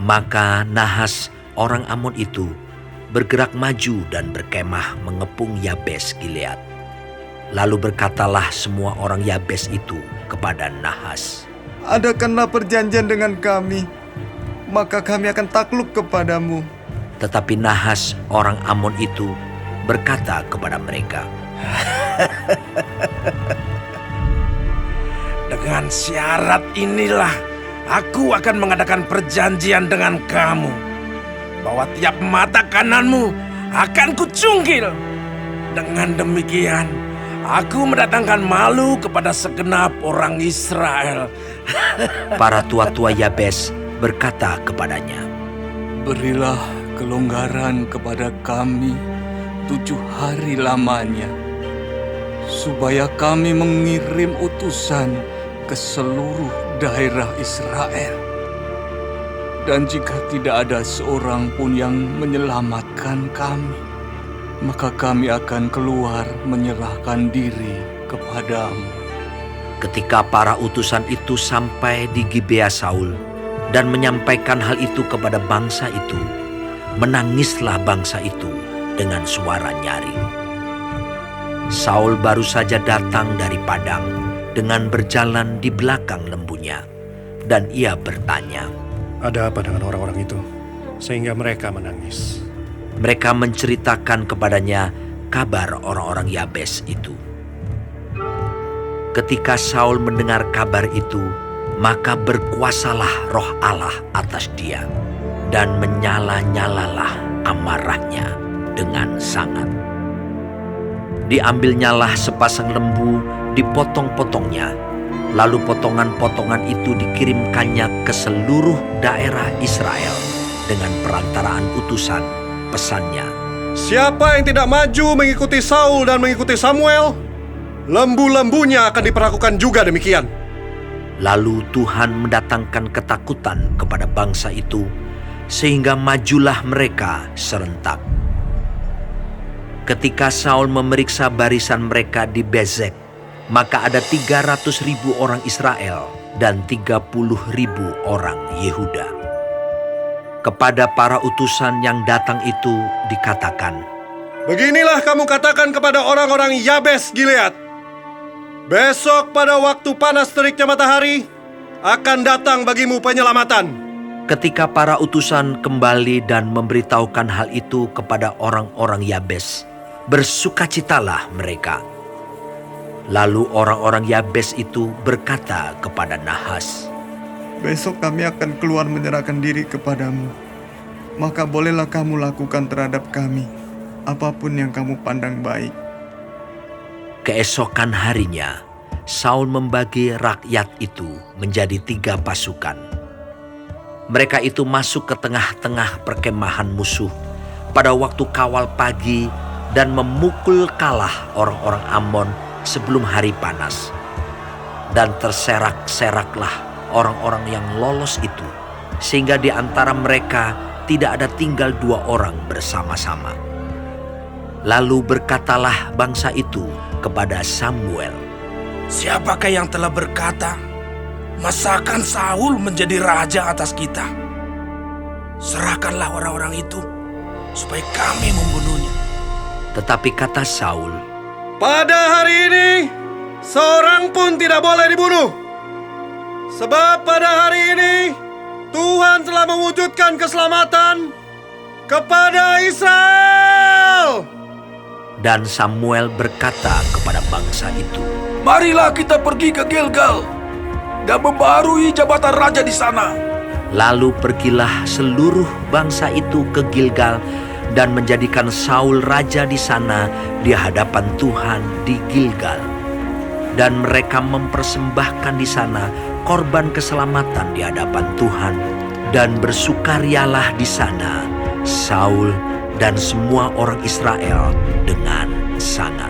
Maka Nahas orang Amon itu bergerak maju dan berkemah mengepung Yabes Gilead. Lalu berkatalah semua orang Yabes itu kepada Nahas, "Adakanlah perjanjian dengan kami, maka kami akan takluk kepadamu." Tetapi Nahas orang Amon itu berkata kepada mereka, "Dengan syarat inilah aku akan mengadakan perjanjian dengan kamu, bahwa tiap mata kananmu akan kucungkil. Dengan demikian, aku mendatangkan malu kepada segenap orang Israel." Para tua-tua Yabes berkata kepadanya, Berilah kelonggaran kepada kami 7 hari lamanya, supaya kami mengirim utusan ke seluruh daerah Israel. Dan jika tidak ada seorang pun yang menyelamatkan kami, maka kami akan keluar menyerahkan diri kepadamu. Ketika para utusan itu sampai di Gibea Saul dan menyampaikan hal itu kepada bangsa itu, menangislah bangsa itu dengan suara nyaring. Saul baru saja datang dari padang dengan berjalan di belakang lembunya, dan ia bertanya, "Ada apa dengan orang-orang itu, sehingga mereka menangis?" Mereka menceritakan kepadanya kabar orang-orang Yabes itu. Ketika Saul mendengar kabar itu, maka berkuasalah roh Allah atas dia, dan menyala-nyalalah amarahnya dengan sangat. Diambilnyalah sepasang lembu, dipotong-potongnya, lalu potongan-potongan itu dikirimkannya ke seluruh daerah Israel dengan perantaraan utusan. Pesannya, "Siapa yang tidak maju mengikuti Saul dan mengikuti Samuel, lembu-lembunya akan diperlakukan juga demikian." lalu Tuhan mendatangkan ketakutan kepada bangsa itu, sehingga majulah mereka serentak. Ketika Saul memeriksa barisan mereka di Bezek, maka ada 300.000 orang Israel dan 30.000 orang Yehuda. Kepada para utusan yang datang itu dikatakan, "Beginilah kamu katakan kepada orang-orang Yabes Gilead, besok pada waktu panas teriknya matahari, akan datang bagimu penyelamatan." Ketika para utusan kembali dan memberitahukan hal itu kepada orang-orang Yabes, bersukacitalah mereka. Lalu orang-orang Yabes itu berkata kepada Nahas, "Besok kami akan keluar menyerahkan diri kepadamu. Maka bolehlah kamu lakukan terhadap kami apapun yang kamu pandang baik." Keesokan harinya, Saul membagi rakyat itu menjadi 3 pasukan. Mereka itu masuk ke tengah-tengah perkemahan musuh pada waktu kawal pagi dan memukul kalah orang-orang Amon sebelum hari panas. Dan terserak-seraklah orang-orang yang lolos itu, sehingga di antara mereka tidak ada tinggal 2 orang bersama-sama. Lalu berkatalah bangsa itu kepada Samuel, Siapakah yang telah berkata, masakan Saul menjadi raja atas kita? Serahkanlah orang-orang itu, supaya kami membunuhnya. Tetapi kata Saul, "Pada hari ini, seorang pun tidak boleh dibunuh. Sebab pada hari ini, Tuhan telah mewujudkan keselamatan kepada Israel." Dan Samuel berkata kepada bangsa itu, Marilah kita pergi ke Gilgal dan membarui jabatan raja di sana. Lalu pergilah seluruh bangsa itu ke Gilgal dan menjadikan Saul raja di sana di hadapan Tuhan di Gilgal. Dan mereka mempersembahkan di sana korban keselamatan di hadapan Tuhan, dan bersukarialah di sana Saul dan semua orang Israel dengan sangat.